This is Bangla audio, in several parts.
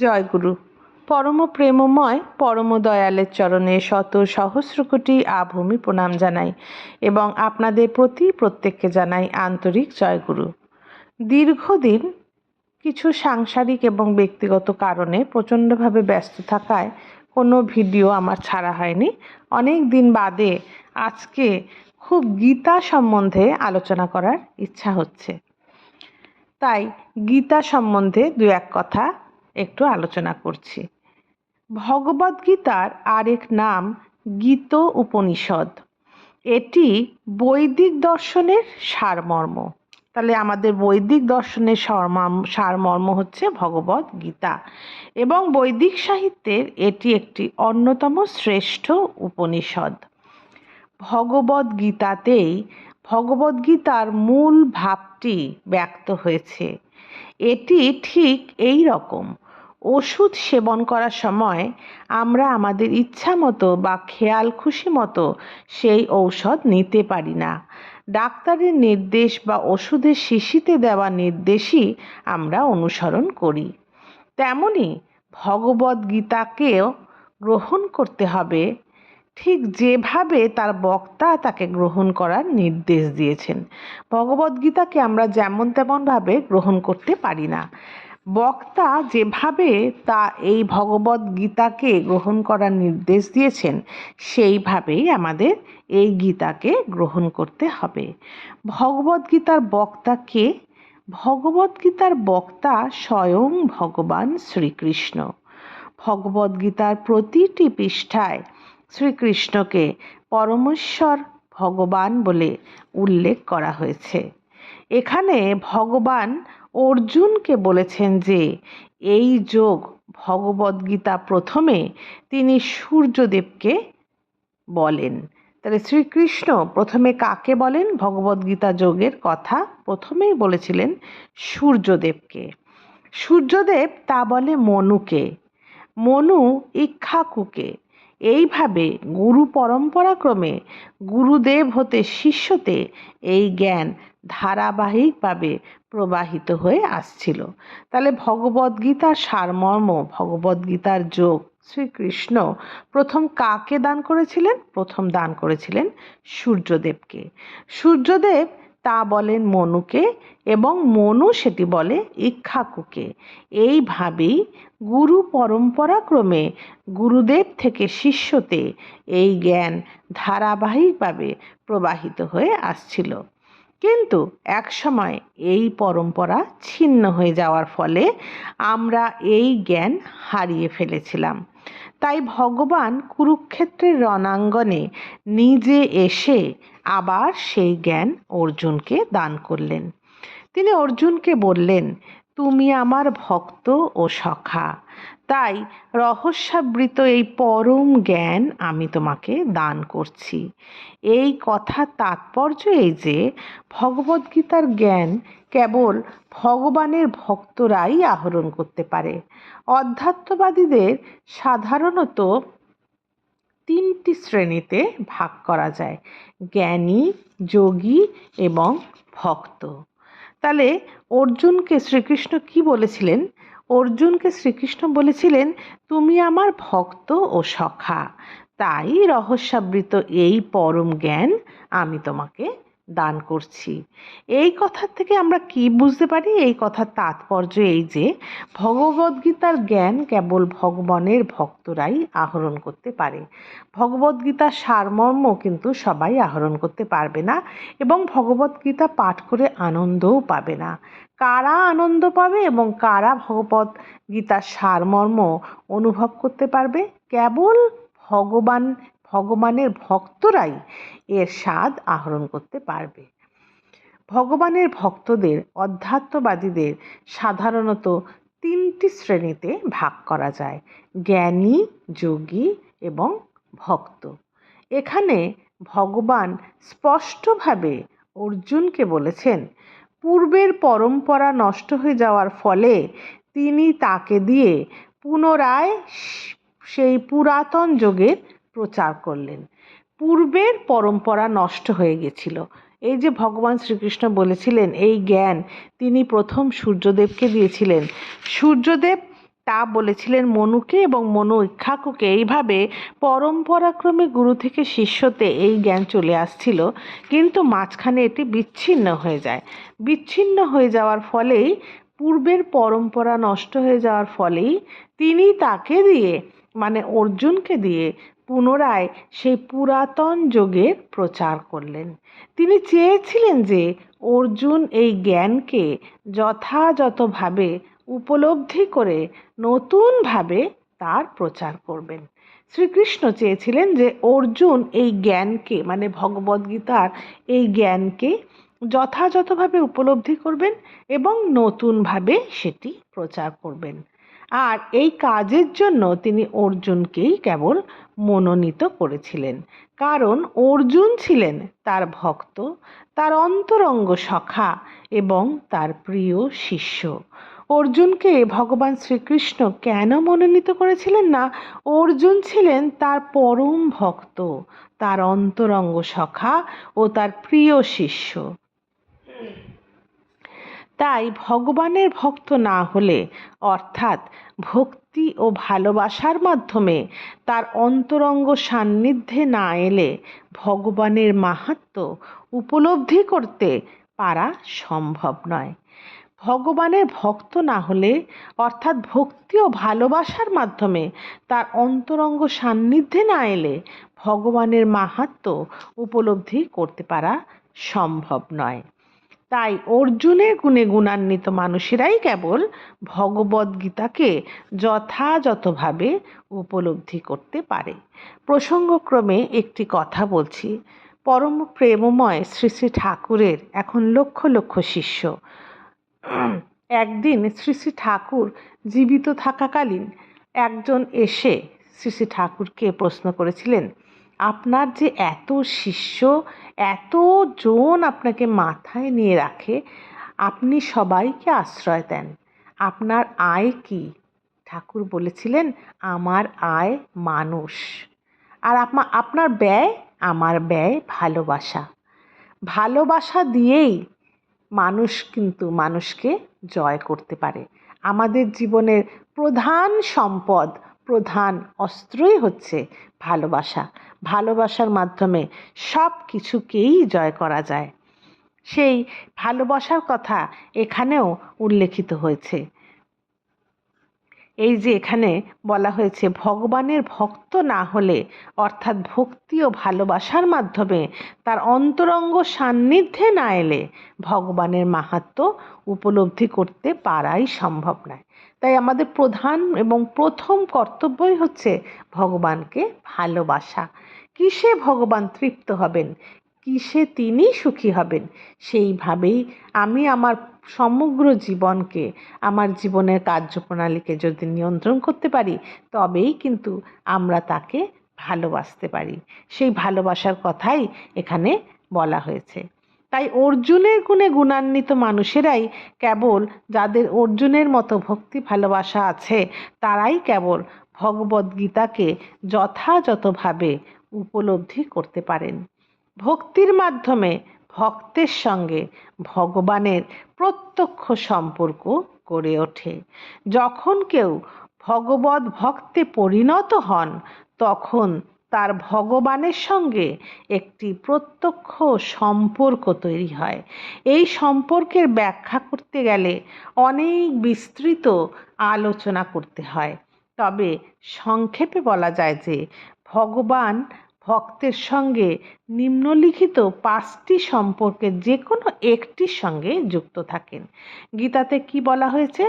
জয়গুরু। পরম প্রেমময় পরম দয়ালের চরণে শত সহস্র কোটি আভূমি প্রণাম জানাই এবং আপনাদের প্রতি প্রত্যেককে জানাই আন্তরিক জয়গুরু। দীর্ঘদিন কিছু সাংসারিক এবং ব্যক্তিগত কারণে প্রচণ্ডভাবে ব্যস্ত থাকায় কোনো ভিডিও আমার ছাড়া হয়নি। অনেক দিন বাদে আজকে খুব গীতা সম্বন্ধে আলোচনা করার ইচ্ছা হচ্ছে, তাই গীতা সম্বন্ধে দু এক কথা একটু আলোচনা করছি। ভগবদ্গীতার আরেক নাম গীত উপনিষদ। এটি বৈদিক দর্শনের সারমর্ম। তাহলে আমাদের বৈদিক দর্শনের সারমর্ম হচ্ছে ভগবদ্গীতা, এবং বৈদিক সাহিত্যের এটি একটি অন্যতম শ্রেষ্ঠ উপনিষদ। ভগবদ্গীতাতেই ভগবদ্গীতার মূল ভাবটি ব্যক্ত হয়েছে। এটি ঠিক এই রকম, ওষুধ সেবন করার সময় আমরা আমাদের ইচ্ছা মতো বা খেয়াল খুশি মতো সেই ঔষধ নিতে পারি না। ডাক্তারের নির্দেশ বা ওষুধের শিশিতে দেওয়া নির্দেশই আমরা অনুসরণ করি। তেমনি ভগবদ্গীতাকেও গ্রহণ করতে হবে ঠিক যেভাবে তার বক্তা তাকে গ্রহণ করার নির্দেশ দিয়েছেন। ভগবদ্গীতাকে আমরা যেমন তেমনভাবে গ্রহণ করতে পারি না। বক্তা যেভাবে এই ভগবদ্গীতাকে গ্রহণ করার নির্দেশ দিয়েছেন সেইভাবেই আমাদের এই গীতাকে গ্রহণ করতে হবে। ভগবদ্গীতার বক্তা কে? ভগবদ্গীতার বক্তা স্বয়ং ভগবান শ্রীকৃষ্ণ। ভগবদ্গীতার প্রতিটি পৃষ্ঠায় শ্রীকৃষ্ণকে পরমেশ্বর ভগবান বলে উল্লেখ করা হয়েছে। এখানে ভগবান অর্জুনকে বলেছেন যে এই যোগ ভগবদ্গীতা প্রথমে তিনি সূর্যদেবকে বলেন। তাহলে শ্রীকৃষ্ণ প্রথমে কাকে বলেন? ভগবদ্গীতা যোগের কথা প্রথমেই বলেছিলেন সূর্যদেবকে। সূর্যদেব তা বলে মনুকে, মনু ইক্ষ্বাকুকে। এইভাবে গুরু পরম্পরাক্রমে গুরুদেব হতে শিষ্যতে এই জ্ঞান ধারাবাহিকভাবে প্রবাহিত হয়ে আসছিল। তাহলে ভগবদ্গীতার সারমর্ম, ভগবদ্গীতার যোগ শ্রীকৃষ্ণ প্রথম কাকে দান করেছিলেন? প্রথম দান করেছিলেন সূর্যদেবকে। সূর্যদেব তা বলেন মনুকে এবং মনু সেটি বলে ইক্ষ্বাকুকে। এইভাবেই গুরু পরম্পরাক্রমে গুরুদেব থেকে শিষ্যতে এই জ্ঞান ধারাবাহিকভাবে প্রবাহিত হয়ে আসছিল। কিন্তু একসময় এই পরম্পরা ছিন্ন হয়ে যাওয়ার ফলে আমরা এই জ্ঞান হারিয়ে ফেলেছিলাম। তাই ভগবান কুরুক্ষেত্রের রণাঙ্গনে নিজে এসে আবার সেই জ্ঞান অর্জুনকে দান করলেন। তিনি অর্জুনকে বললেন, তুমি আমার ভক্ত ও সখা, তাই রহস্যাবৃত এই পরম জ্ঞান আমি তোমাকে দান করছি। এই কথার তাৎপর্য এই যে ভগবদ্গীতার জ্ঞান কেবল ভগবানের ভক্তরাই আহরণ করতে পারে। অধ্যাত্মবাদীদের সাধারণত তিনটি শ্রেণীতে ভাগ করা যায়: জ্ঞানী, যোগী এবং ভক্ত। তাহলে অর্জুনকে শ্রীকৃষ্ণ কি বলেছিলেন? অর্জুনকে শ্রীকৃষ্ণ বলেছিলেন, তুমি আমার ভক্ত ও সখা, তাই রহস্যাবৃত এই পরম জ্ঞান আমি তোমাকে দান করছি। এই কথার থেকে আমরা কি বুঝতে পারি? এই কথার তাৎপর্য এই যে ভগবদ্গীতার জ্ঞান কেবল ভগবানের ভক্তরাই আহরণ করতে পারে। ভগবদ্গীতার সারমর্ম কিন্তু সবাই আহরণ করতে পারবে না এবং ভগবদ্গীতা পাঠ করে আনন্দও পাবে না। কারা আনন্দ পাবে এবং কারা ভগবদ্গীতার সারমর্ম অনুভব করতে পারবে? কেবল ভগবানের ভক্তরাই এর স্বাদ আহরণ করতে পারবে। ভগবানের ভক্তদের, অধ্যাত্মবাদীদের সাধারণত তিনটি শ্রেণীতে ভাগ করা যায়: জ্ঞানী, যোগী এবং ভক্ত। এখানে ভগবান স্পষ্টভাবে অর্জুনকে বলেছেন, পূর্বের পরম্পরা নষ্ট হয়ে যাওয়ার ফলে তিনি তাকে দিয়ে পুনরায় সেই পুরাতন যোগের প্রচার করলেন। পূর্বের পরম্পরা নষ্ট হয়ে গেছিল। এই যে ভগবান শ্রীকৃষ্ণ বলেছিলেন এই জ্ঞান তিনি প্রথম সূর্যদেবকে দিয়েছিলেন। সূর্যদেব তা বলেছিলেন মনুকে, এবং মনু ইক্ষ্বাকুকে। এইভাবে পরম্পরাক্রমে গুরু থেকে শিষ্যতে এই জ্ঞান চলে আসছিল, কিন্তু মাঝখানে এটি বিচ্ছিন্ন হয়ে যায়। বিচ্ছিন্ন হয়ে যাওয়ার ফলেই, পূর্বের পরম্পরা নষ্ট হয়ে যাওয়ার ফলেই তিনি তাকে দিয়ে, মানে অর্জুনকে দিয়ে, পুনরায় সেই পুরাতন যোগের প্রচার করলেন। তিনি চেয়েছিলেন যে অর্জুন এই জ্ঞানকে যথাযথভাবে উপলব্ধি করে নতুনভাবে তার প্রচার করবেন। শ্রীকৃষ্ণ চেয়েছিলেন যে অর্জুন এই জ্ঞানকে, মানে ভগবদ্গীতার এই জ্ঞানকে যথাযথভাবে উপলব্ধি করবেন এবং নতুনভাবে সেটি প্রচার করবেন। আর এই কাজের জন্য তিনি অর্জুনকেই কেবল মনোনীত করেছিলেন, কারণ অর্জুন ছিলেন তার ভক্ত, তার অন্তরঙ্গ সখা এবং তার প্রিয় শিষ্য। অর্জুনকে ভগবান শ্রীকৃষ্ণ কেন মনোনীত করেছিলেন? না, অর্জুন ছিলেন তার পরম ভক্ত, তার অন্তরঙ্গ সখা ও তার প্রিয় শিষ্য। তাই ভগবানের ভক্ত না হলে, অর্থাৎ ভক্তি ও ভালোবাসার মাধ্যমে তার অন্তরঙ্গ সান্নিধ্যে না এলে ভগবানের মাহাত্ম্য উপলব্ধি করতে পারা সম্ভব নয়। ভগবানের ভক্ত না হলে, অর্থাৎ ভক্তি ও ভালোবাসার মাধ্যমে তার অন্তরঙ্গ সান্নিধ্যে না এলে ভগবানের মাহাত্ম্য উপলব্ধি করতে পারা সম্ভব নয়। তাই অর্জুনের গুণে গুণান্বিত মানুষেরাই কেবল ভগবদ্গীতাকে যথাযথভাবে উপলব্ধি করতে পারে। প্রসঙ্গক্রমে একটি কথা বলছি। পরম প্রেমময় শ্রী শ্রী ঠাকুরের এখন লক্ষ লক্ষ শিষ্য। একদিন শ্রী শ্রী ঠাকুর জীবিত থাকাকালীন একজন এসে শ্রী শ্রী ঠাকুরকে প্রশ্ন করেছিলেন, আপনার যে এত শিষ্য, এতজন আপনাকে মাথায় নিয়ে রাখে, আপনি সবাইকে আশ্রয় দেন, আপনার আয় কি? ঠাকুর বলেছিলেন, আমার আয় মানুষ। আর আপনার ব্যয়? আমার ব্যয় ভালোবাসা। ভালোবাসা দিয়েই মানুষ কিন্তু মানুষকে জয় করতে পারে। আমাদের জীবনের প্রধান সম্পদ, প্রধান অস্ত্রই হচ্ছে ভালোবাসা। ভালোবাসার মাধ্যমে সব কিছুকেই জয় করা যায়। সেই ভালোবাসার কথা এখানেও উল্লেখিত হয়েছে। এই যে এখানে বলা হয়েছে, ভগবানের ভক্ত না হলে, অর্থাৎ ভক্তি ও ভালোবাসার মাধ্যমে তার অন্তরঙ্গ সান্নিধ্যে না এলে ভগবানের মাহাত্ম্য উপলব্ধি করতে পারাই সম্ভব নয়। তাই আমাদের প্রধান এবং প্রথম কর্তব্যই হচ্ছে ভগবানকে ভালোবাসা। কিসে ভগবান তৃপ্ত হবেন, কিসে তিনি সুখী হবেন, সেইভাবেই আমি আমার সমগ্র জীবনকে, আমার জীবনের কার্যপ্রণালীকে যদি নিয়ন্ত্রণ করতে পারি, তবেই কিন্তু আমরা তাকে ভালোবাসতে পারি। সেই ভালোবাসার কথাই এখানে বলা হয়েছে। তাই অর্জুনের গুণে গুণান্বিত মানুষেরাই কেবল, যাদের অর্জুনের মতো ভক্তি ভালোবাসা আছে, তারাই কেবল ভগবদ্গীতাকে যথাযথভাবে উপলব্ধি করতে পারেন। ভক্তির মাধ্যমে ভক্তের সঙ্গে ভগবানের প্রত্যক্ষ সম্পর্ক গড়ে ওঠে। যখন কেউ ভগবদ ভক্তে পরিণত হন, তখন তার ভগবানের সঙ্গে একটি প্রত্যক্ষ সম্পর্ক তৈরি হয়। এই সম্পর্কের ব্যাখ্যা করতে গেলে অনেক বিস্তৃত আলোচনা করতে হয়। তবে সংক্ষেপে বলা যায় যে ভগবান ভক্তের সঙ্গে নিম্নলিখিত 5টি সম্পর্কের যে কোনো একটির সঙ্গে যুক্ত থাকেন। গীতাতে কি বলা হয়েছে?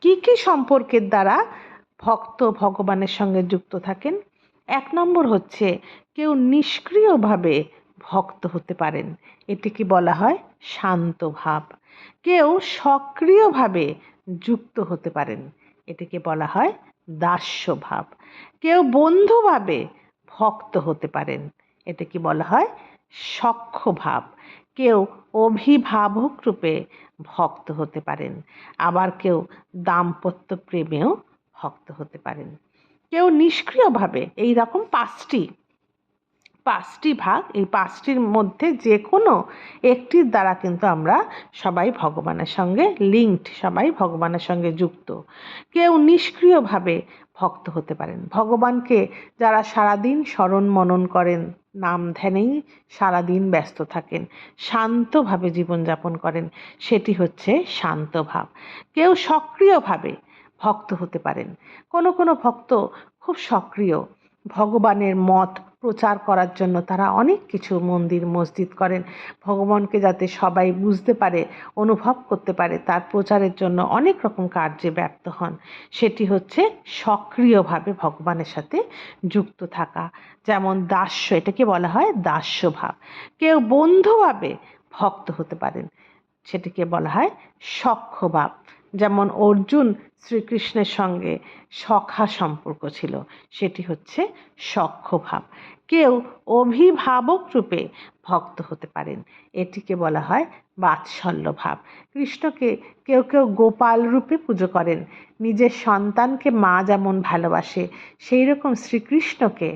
কি কি সম্পর্কের দ্বারা ভক্ত ভগবানের সঙ্গে যুক্ত থাকেন? 1 নম্বর হচ্ছে, কেউ নিষ্ক্রিয়ভাবে ভক্ত হতে পারেন, এটিকে বলা হয় শান্ত ভাব। কেউ সক্রিয়ভাবে যুক্ত হতে পারেন, এটিকে বলা হয় দাস্য ভাব। কেউ বন্ধুভাবে ভক্ত হতে পারেন, এটাকে বলা হয় সখ্য ভাব। কেউ অভিভাবক রূপে ভক্ত হতে পারেন, আবার কেউ দাম্পত্য প্রেমেও ভক্ত হতে পারেন। কেউ নিষ্ক্রিয়ভাবে, এই রকম 5টি পাঁচটি ভাগ, এই পাঁচটির মধ্যে যে কোনো একটির দ্বারা কিন্তু আমরা সবাই ভগবানের সঙ্গে লিঙ্কড, সবাই ভগবানের সঙ্গে যুক্ত। কেউ নিষ্ক্রিয়ভাবে ভক্ত হতে পারেন। ভগবানকে যারা সারাদিন স্মরণ মনন করেন, নাম ধ্যানেই সারাদিন ব্যস্ত থাকেন, শান্তভাবে জীবনযাপন করেন, সেটি হচ্ছে শান্ত ভাব। কেউ সক্রিয়ভাবে ভক্ত হতে পারেন। কোনো কোনো ভক্ত খুব সক্রিয়, ভগবানের মত প্রচার করার জন্য তারা অনেক কিছু মন্দির মসজিদ করেন, ভগবানকে যাতে সবাই বুঝতে পারে, অনুভব করতে পারে, তার প্রচারের জন্য অনেক রকম কার্যে ব্যপ্ত হন। সেটি হচ্ছে সক্রিয়ভাবে ভগবানের সাথে যুক্ত থাকা। যেমন দাস্য, এটাকে বলা হয় দাস্য ভাব। কেউ বন্ধুভাবে ভক্ত হতে পারেন, সেটিকে বলা হয় সখ্য ভাব। যেমন অর্জুন শ্রীকৃষ্ণের সঙ্গে সখা সম্পর্ক ছিল, সেটি হচ্ছে সখ্য ভাব। কেউ অভিভাবক রূপে ভক্ত হতে পারেন, এটিকে বলা হয় বাৎসল্য ভাব। কৃষ্ণকে কেউ কেউ গোপাল রূপে পুজো করেন। নিজের সন্তানকে মা যেমন ভালোবাসে, সেই রকম শ্রীকৃষ্ণকে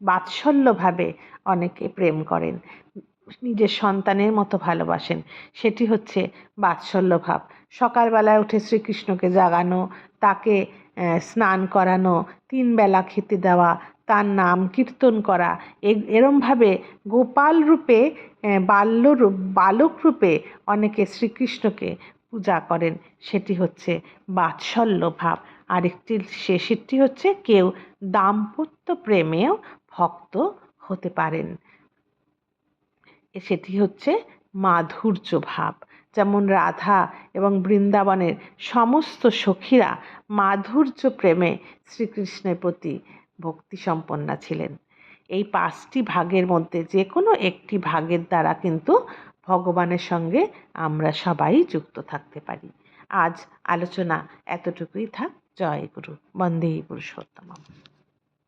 বাৎসল্যভাবে অনেকে প্রেম করেন, নিজের সন্তানের মতো ভালোবাসেন, সেটি হচ্ছে বাৎসল্য ভাব। সকালবেলায় উঠে শ্রীকৃষ্ণকে জাগানো, তাকে স্নান করানো, 3 বেলা খেতে দেওয়া, তার নাম কীর্তন করা, এরমভাবে গোপাল রূপে, বালক রূপে অনেকে শ্রীকৃষ্ণকে পূজা করেন, সেটি হচ্ছে বাৎসল্য ভাব। আরেকটি শেষেরটি হচ্ছে কেউ দাম্পত্য প্রেমেও ভক্ত হতে পারেন, সেটি হচ্ছে মাধুর্য ভাব। যেমন রাধা এবং বৃন্দাবনের সমস্ত সখীরা মাধুর্য প্রেমে শ্রীকৃষ্ণের প্রতি ভক্তি সম্পন্না ছিলেন। এই 5টি ভাগের মধ্যে যে কোনো একটি ভাগের দ্বারা কিন্তু ভগবানের সঙ্গে আমরা সবাই যুক্ত থাকতে পারি। আজ আলোচনা এতটুকুই থাক। জয় গুরু। বন্দে পুরুষোত্তম।